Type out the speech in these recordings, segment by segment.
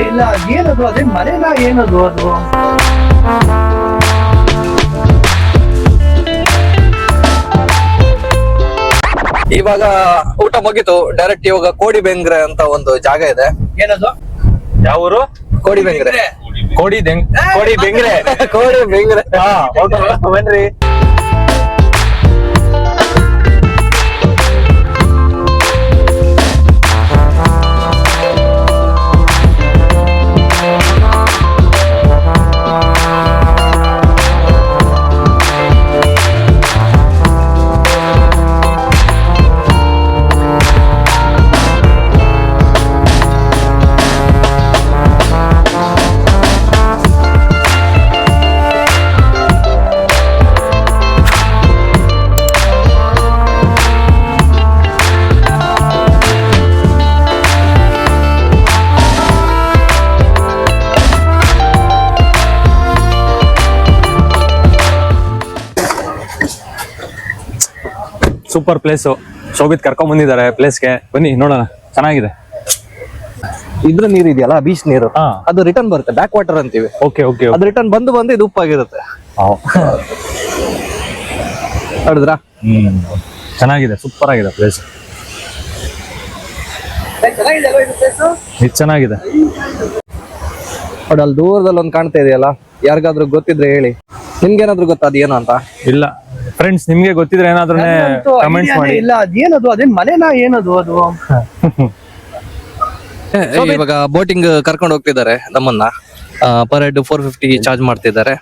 ಇಲ್ಲ ಏನದು ಅದೇ ಮನೆನಾ ಏನದು ಅದು? ಇವಾಗ ಊಟ ಮುಗಿತು, ಡೈರೆಕ್ಟ್ ಇವಾಗ ಕೋಡಿ ಬೆಂಗ್ರೆ ಅಂತ ಒಂದು ಜಾಗ ಇದೆ. ಏನದು? ಯಾವ ಊರು? ಕೋಡಿ ಬೆಂಗ್ರೆ. ಕೋಡಿ ಬೆಂಗ್ರೆ. ಕೋಡಿ ಬೆಂಗ್ರೆ. ಬನ್ರಿ. Super place. ಶೋಭಿತ್ ಕರ್ಕೊಂಡ್ ಬಂದಿದ್ದಾರೆ ಪ್ಲೇಸ್ಗೆ, ಬನ್ನಿ ನೋಡೋಣ, ಚೆನ್ನಾಗಿದೆ. ಇದ್ರ ನೀರು ಇದೆಯಲ್ಲ, ಬೀಚ್ ನೀರು, ಹಾ. ಅದು ರಿಟರ್ನ್ ಬರುತ್ತೆ, ಬ್ಯಾಕ್ ವಾಟರ್ ಅಂತೀವಿ. Okay okay. ಅದು ರಿಟರ್ನ್ ಬಂದು ಇದು ಉಪ್ಪಾಗಿರುತ್ತೆ. ನೋಡಿದ್ರಾ? ಚೆನ್ನಾಗಿದೆ, ಸೂಪರ್ ಆಗಿದೆ ಪ್ಲೇಸ್. ಇದು ಚೆನ್ನಾಗಿದೆ. ನೋಡಿ ಅಲ್ಲಿ ದೂರದಲ್ಲಿ ಒಂದು ಕಾಣ್ತಾ ಇದೆಯಲ್ಲ, ಯಾರಿಗಾದ್ರೂ ಗೊತ್ತಿದ್ರೆ ಹೇಳಿ. ನಿಮ್ಗೇನಾದ್ರೂ ಗೊತ್ತಾ ಅದು ಏನು ಅಂತ? ಇಲ್ಲ ಫ್ರೆಂಡ್ಸ್, ನಿಮ್ಗೆ ಗೊತ್ತಿದ್ರೆ ಏನಾದ್ರೂ ಕಮೆಂಟ್ಸ್ ಮಾಡಿ. ಇಲ್ಲ ಅದೇನದು ಅದೇ ಮನೆನಾ ಏನದು ಅದು? ಇವಾಗ ಬೋಟಿಂಗ್ ಕರ್ಕೊಂಡು ಹೋಗ್ತಿದ್ದಾರೆ ನಮ್ಮನ್ನ. ಪರ್ ಹೆಡ್ 450 ಚಾರ್ಜ್ ಮಾಡ್ತಿದ್ದಾರೆ.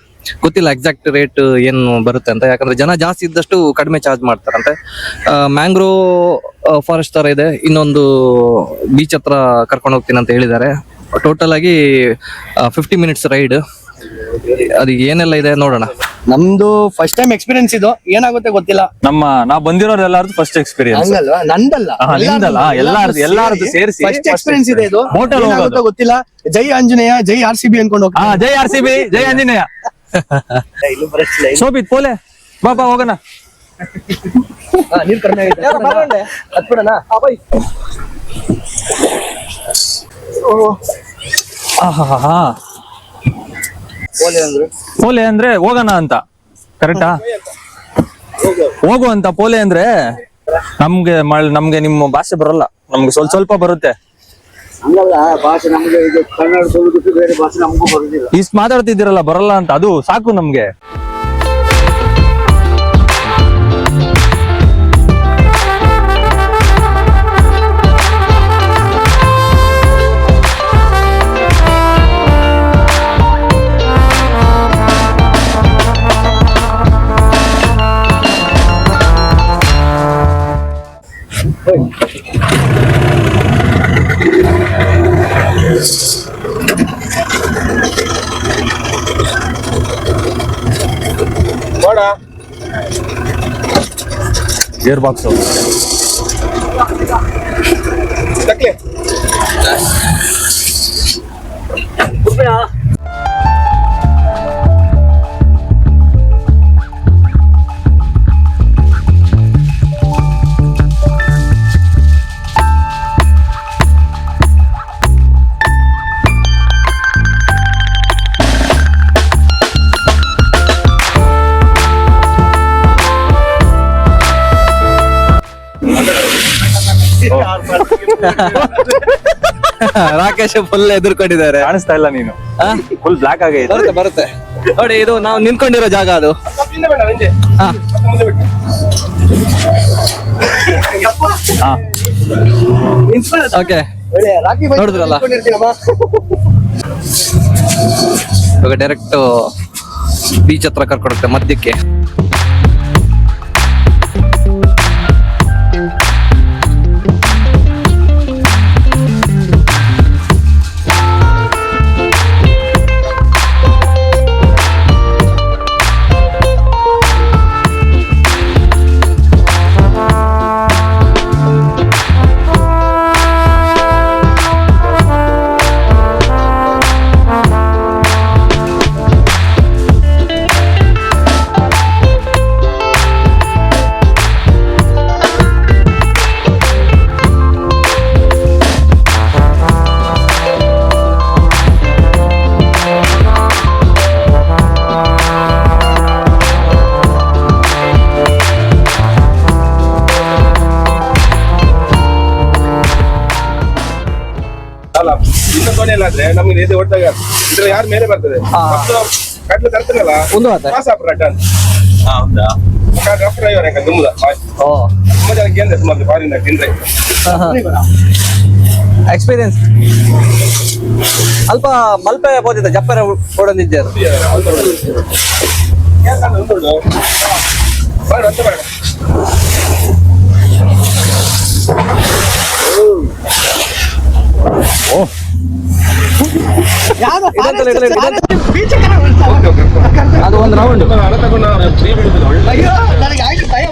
ಗೊತ್ತಿಲ್ಲ ಎಕ್ಸಾಕ್ಟ್ ರೇಟ್ ಏನು ಬರುತ್ತೆ ಅಂತ, ಯಾಕಂದ್ರೆ ಜನ ಜಾಸ್ತಿ ಇದ್ದಷ್ಟು ಕಡಿಮೆ ಚಾರ್ಜ್ ಮಾಡ್ತಾರಂತೆ. ಮ್ಯಾಂಗ್ರೋ ಫಾರೆಸ್ಟ್ ತರ ಇದೆ, ಇನ್ನೊಂದು ಬೀಚ್ ಹತ್ರ ಕರ್ಕೊಂಡು ಹೋಗ್ತೀನಿ ಅಂತ ಹೇಳಿದ್ದಾರೆ. ಟೋಟಲ್ ಆಗಿ 50 ಮಿನಿಟ್ಸ್ ರೈಡ್. ಅದು ಏನೆಲ್ಲ ಇದೆ ನೋಡೋಣ. ನಮ್ದು ಫಸ್ಟ್ ಟೈಮ್ ಎಕ್ಸ್ಪೀರಿಯನ್ಸ್ ಇದು, ಏನಾಗುತ್ತೆ ಗೊತ್ತಿಲ್ಲ. ನಾವ್ ಬಂದಿರೋರು ಎಲ್ಲಾರ್ದು ಫಸ್ಟ್ ಎಕ್ಸ್ಪೀರಿಯನ್ಸ್. ಹಂಗಲ್ವಾ? ನಂದಲ್ಲ, ಎಲ್ಲಾರ್ದು ಸೇರಿಸಿ ಫಸ್ಟ್ ಎಕ್ಸ್ಪೀರಿಯನ್ಸ್ ಇದೆ ಇದು. ಹೋಟೆಲ್ ಏನಾಗುತ್ತೋ ಗೊತ್ತಿಲ್ಲ. ಜೈ ಆಂಜನೇಯ, ಜೈ RCB ಅನ್ಕೊಂಡು ಹೋಗ್ತೀನಿ. ಜೈ RCB, ಜೈ ಆಂಜನೇಯ. ಶೋಭಿತ್ ಪೋಲೆ ಬಾಬಾ ಹೋಗೋಣ. ನೀರ್ ಕಡಿಮೆ ಆಗೈತೆ, ಹತ್ಬಿಡೋಣ. ಪೋಲೆ ಅಂದ್ರೆ ಹೋಗೋಣ ಅಂತ, ಕರೆಕ್ಟಾ? ಹೋಗು ಅಂತ. ಪೋಲೆ ಅಂದ್ರೆ ನಮ್ಗೆ ನಿಮ್ಮ ಭಾಷೆ ಬರಲ್ಲ, ನಮ್ಗೆ ಸ್ವಲ್ಪ ಬರುತ್ತೆ. ಇಷ್ಟು ಮಾತಾಡ್ತಿದ್ದೀರಲ್ಲ, ಬರಲ್ಲ ಅಂತ, ಅದು ಸಾಕು ನಮ್ಗೆ. ಗೇರ್ ಬಾಕ್ಸ್ ರಾಕೇಶ್ ಫುಲ್ ಎದುರ್ಕೊಂಡಿದ್ದಾರೆ. ಕಾಣಿಸ್ತಾ ಇಲ್ಲ ನೀನು, ಫುಲ್ ಬ್ಲಾಕ್ ಆಗೈತೆ. ಬರುತ್ತೆ ನೋಡಿ, ಇದು ನಾವು ನಿಂತ್ಕೊಂಡಿರೋ ಜಾಗ ಅದು. ಓಕೆ, ನೋಡಿದ್ರಲ್ಲ, ಇವಾಗ ಡೈರೆಕ್ಟ್ ಬೀಚ್ ಹತ್ರ ಕರ್ಕೊಡುತ್ತೆ ಮಧ್ಯಕ್ಕೆ. ಅಲ್ಲ ಇನ್ನ ಕೊನೆಯಲ್ಲಾದ್ರೆ ನಮಗೆ ಇದು ಒಟ್ಟಾಗ ಇದ್ರ ಯಾರ ಮೇಲೆ ಬರ್ತದೆ ಮತ್ತು ಕಟ್ಲು ತರ್ತಾನಲ್ಲ ಒಂದು ಆತ ಪಾಸ್ ಆಪುರ ಅಡ್ಡ ಹೌದಾ ರಫ್ ಡ್ರೈವರ್ ಯಾಕೆ ತುಂಬಾ ಓ ತುಂಬಾ ಜನಕ್ಕೆ ಏನಿದೆ ಸುಮಾರು ಫಾರಿನ್ ತಿಂದ್ರೆ ಎಕ್ಸ್ಪೀರಿಯನ್ಸ್ ಅಲ್ಪ ಮಲ್ಪೆ ಬೋದಿದ್ದ ಜಪ್ಪರ ಓಡೊಂದಿದ್ದಾರೆ ಅದು ಒಂದು ರೌಂಡ್ ಅಯ್ಯೋ ನನಗೆ ಆಯ್ತು ಭಯ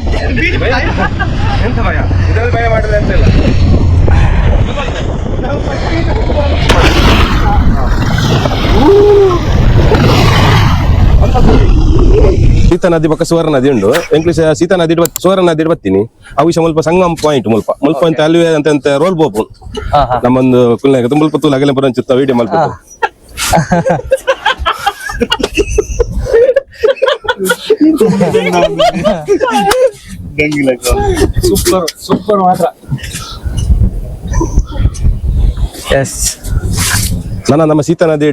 ಎಂತ ಭಯ ಇದರಲ್ಲಿ ಭಯ ಮಾಡಿದ್ರೆ ಅಂತ ಇಲ್ಲ ಸೀತಾ ನದಿ ಪಕ್ಕ ಸುವರ್ಣ ನದಿ ಉಂಡು ಇಂಗ್ಲಿಷ್ ಸೀತಾ ನದಿ ಸುವರ್ಣ ನದಿ ಬರ್ತೀನಿ ಅವಿಷ ಮುಲ್ಪ ಸಂಗಮ ಪಾಯಿಂಟ್ ಮುಲ್ಪ ಅಂತ ಅಲ್ಲಿ ಅಂತ ರೋಲ್ ಬೋಪು ನಮ್ಮೊಂದು ಕುಲ್ನಾಗ ಮುಲ್ಪ ತೂಲ ಅಗಲ ಬರಂಚಿತ್ತ ವಿಡಿಯೋ ಮಲ್ಪ ಸೂಪರ್ ಸೂಪರ್ ಮಾತ್ರ ಎಸ್ ನಮ್ಮ ಸೀತಾ ನದಿ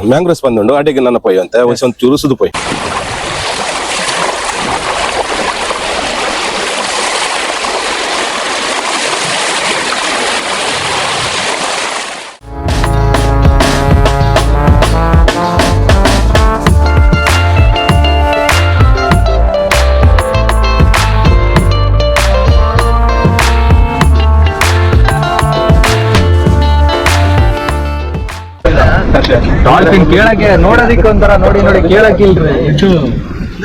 ಮ್ಯಾಂಗ್ರೋಸ್ ಬಂದುಂಡು ಅಡೆಗೆ ನನ್ನ ಪೊಯ್ ಅಂತ ಒಂದು ಚೂರು ಸುದು ಪೊಯ್ ಡಾಲ್ಫಿನ್ ಕೇಳಕ್ಕೆ ನೋಡೋದಿಕ್ಕೆ ಒಂಥರ ನೋಡಿ ನೋಡಿ ಕೇಳಕ್ಕೆ ಇಲ್ರಿ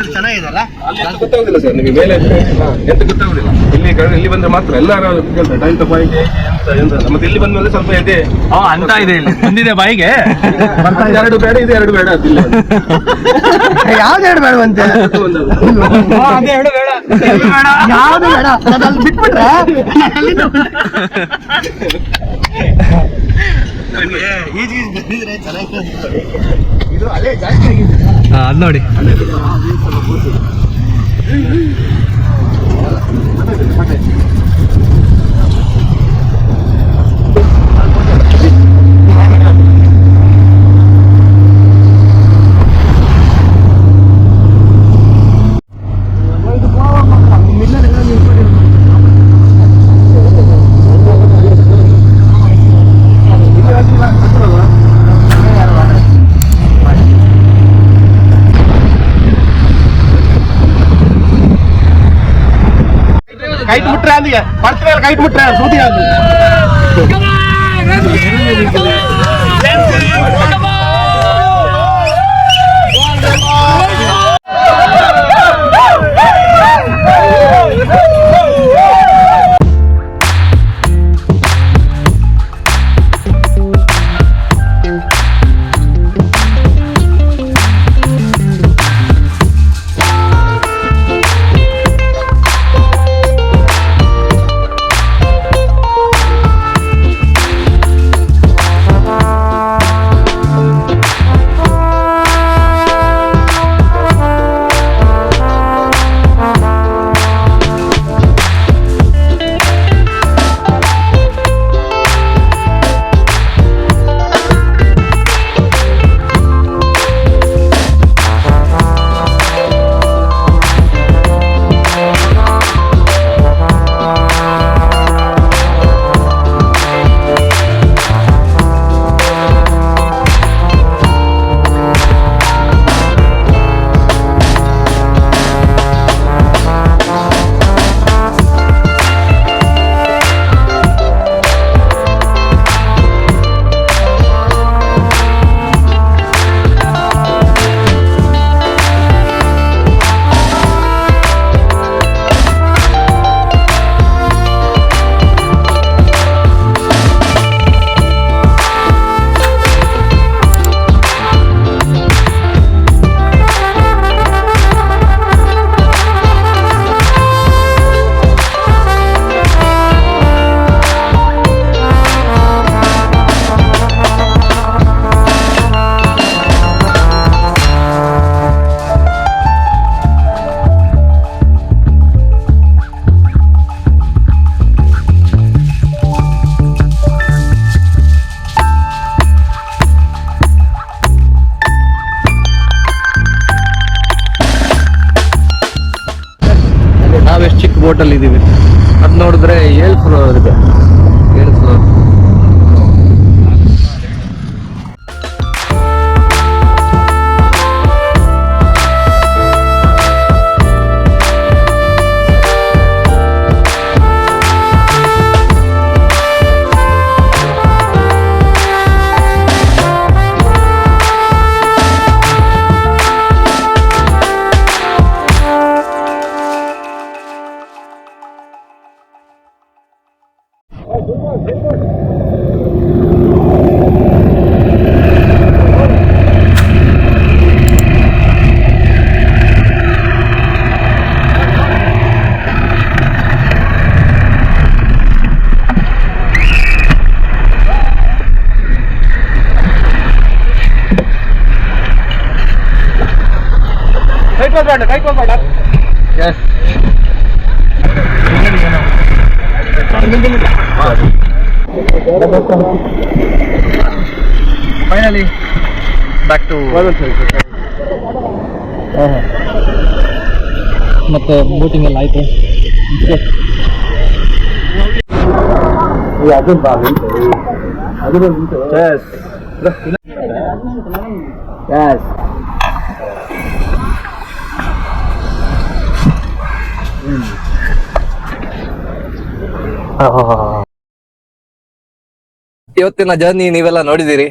ಚೆನ್ನಾಗಿದಲ್ಲ ಗೊತ್ತಾಗುದಿಲ್ಲ ಸರ್ ನಿಮಗೆ ಮೇಲೆ ಎಂತ ಗೊತ್ತಾಗುದಿಲ್ಲ ಇಲ್ಲಿ ಬಂದ್ರೆ ಮಾತ್ರ ಎಲ್ಲರೂ ಕೇಳ್ತಾರೆ ಟೈಮ್ ಪಾಯಿಂಟ್ ಎಂತ ಮತ್ತೆ ಇಲ್ಲಿ ಬಂದ್ಮೇಲೆ ಸ್ವಲ್ಪ ಇದೆ ಅಂತ ಇದೆ ಇಲ್ಲಿ ಬಂದಿದೆ ಬಾಯಿಗೆ ಎರಡು ಬೇಡ ಇದು ಎರಡು ಬೇಡ ಅದಿಲ್ಲ ಯಾವ್ದು ಬೇಡವಂತೆ ಯಾವ್ದು ಬೇಡ ನಾನು ಅಲ್ಲಿ ಬಿಟ್ಬಿಟ್ರೆ ಈಜ್ ಬಂದಿದ್ರೆ ಚೆನ್ನಾಗಿ ಇದು ಅಲ್ಲೇ ಜಾಸ್ತಿ ಆಗಿದೆ ಅದ್ ನೋಡಿ ಕೈಟ್ ಮುಟ್ರೆ ಅಂದಿಗೆ ಬರ್ತೀವಿ ಕೈಟ್ ಮುಟ್ರೆ ಸೂತಿ ಅದು ನಾವೆಷ್ಟು ಚಿಕ್ಕ ಬೋಟಲ್ಲಿ ಇದೀವಿ. ಅದು ನೋಡಿದ್ರೆ 7 ಫ್ಲೋರ್ ಇದೆ, 7 ಫ್ಲೋರ್. ಫೈನಲಿ ಬ್ಯಾಕ್ ಟು ಮತ್ತೆ ಬೋಟಿಂಗ್ ಎಲ್ಲ ಆಯ್ತು. ಇವತ್ತಿನ ಜರ್ನಿ ನೀವೆಲ್ಲ ನೋಡಿದಿರಿ.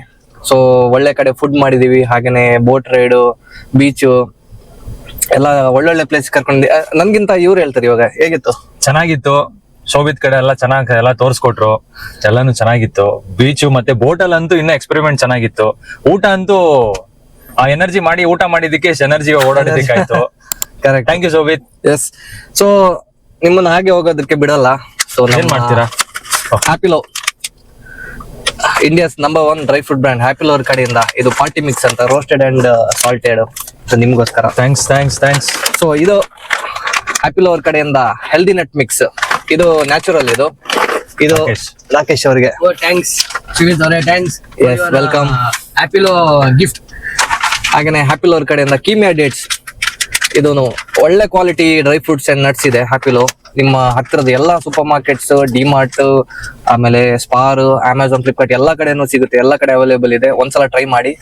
ಸೊ ಒಳ್ಳೆ ಕಡೆ ಫುಡ್ ಮಾಡಿದೀವಿ, ಹಾಗೇನೆ ಬೋಟ್ ರೈಡ್, ಬೀಚು ಎಲ್ಲ ಒಳ್ಳೊಳ್ಳೆ ಪ್ಲೇಸ್ ಕರ್ಕೊಂಡಿ. ನನ್ಗಿಂತ ಇವ್ರು ಹೇಳ್ತಾರೆ ಇವಾಗ ಹೇಗಿತ್ತು. ಚೆನ್ನಾಗಿತ್ತು. ಶೋಭಿತ್ ಕಡೆ ಎಲ್ಲ ಚೆನ್ನಾಗಿ ಎಲ್ಲ ತೋರ್ಸ್ಕೊಟ್ರು, ಎಲ್ಲಾನು ಚೆನ್ನಾಗಿತ್ತು. ಬೀಚು ಮತ್ತೆ ಬೋಟಲ್ ಅಂತೂ ಇನ್ನೂ ಎಕ್ಸ್ಪೆರಿಮೆಂಟ್ ಚೆನ್ನಾಗಿತ್ತು. ಊಟ ಅಂತೂ ಆ ಎನರ್ಜಿ ಮಾಡಿ ಊಟ ಮಾಡಿದಕ್ಕೆ ಎನರ್ಜಿ ಓಡಾಡೋದಕ್ಕಾಯ್ತು. Correct. Thank you Shobhit. Yes. So ನಿಮ್ಮನ್ನ ಹಾಗೆ ಹೋಗೋದಕ್ಕೆ ಬಿಡಲ್ಲ. ಸೊ ಏನ್ ಮಾಡ್ತೀರಾ? Happilo, India's number 1 dry fruit brand Happilo ಅವ್ರ ಕಡೆಯಿಂದ ಇದು ಪಾರ್ಟಿ ಮಿಕ್ಸ್ ಅಂತ, ರೋಸ್ಟೆಡ್ ಅಂಡ್ ಸಾಲ್ಟೆಡ್, ನಿಮ್ಗೋಸ್ಕರ. ಥ್ಯಾಂಕ್ಸ್. ಸೊ ಇದು ಹ್ಯಾಪಿಲೋ ಅವ್ರ ಕಡೆಯಿಂದ ಹೆಲ್ದಿ ನಟ್ ಮಿಕ್ಸ್, ಇದು ನ್ಯಾಚುರಲ್. ಇದು ರಾಕೇಶ್ ಅವರಿಗೆ ಥ್ಯಾಂಕ್ಸ್. ಸುಮಿತ್ ಅವರೇ thanks. Yes, welcome. Happilo gift. ಹಾಗೇನೆ ಹ್ಯಾಪಿಲೋ ಅವ್ರ ಕಡೆಯಿಂದ ಕೀಮಿಯಾ ಡೇಟ್ಸ್, ಇದು ಒಳ್ಳೆ quality dry fruits and nuts ಇದೆ. ಹ್ಯಾಪಿಲೋ ನಿಮ್ಮ ಹತ್ತಿರದ ಎಲ್ಲಾ ಸೂಪರ್ ಮಾರ್ಕೆಟ್ಸ್, ಡಿಮಾರ್ಟ್, ಆಮೇಲೆ ಸ್ಪಾರ್, ಅಮೆಝಾನ್, ಫ್ಲಿಪ್ಕಾರ್ಟ್ ಎಲ್ಲ ಕಡೆನೂ ಸಿಗುತ್ತೆ, ಎಲ್ಲ ಕಡೆ ಅವೈಲೇಬಲ್ ಇದೆ. ಒಂದ್ಸಲ ಟ್ರೈ ಮಾಡಿ.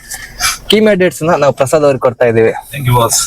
ಕೀಮಿಯಾ ಡೇಟ್ಸ್ ನಾವು ಪ್ರಸಾದ್ ಅವ್ರಿಗೆ ಕೊಡ್ತಾ ಇದೀವಿ. Thank you boss.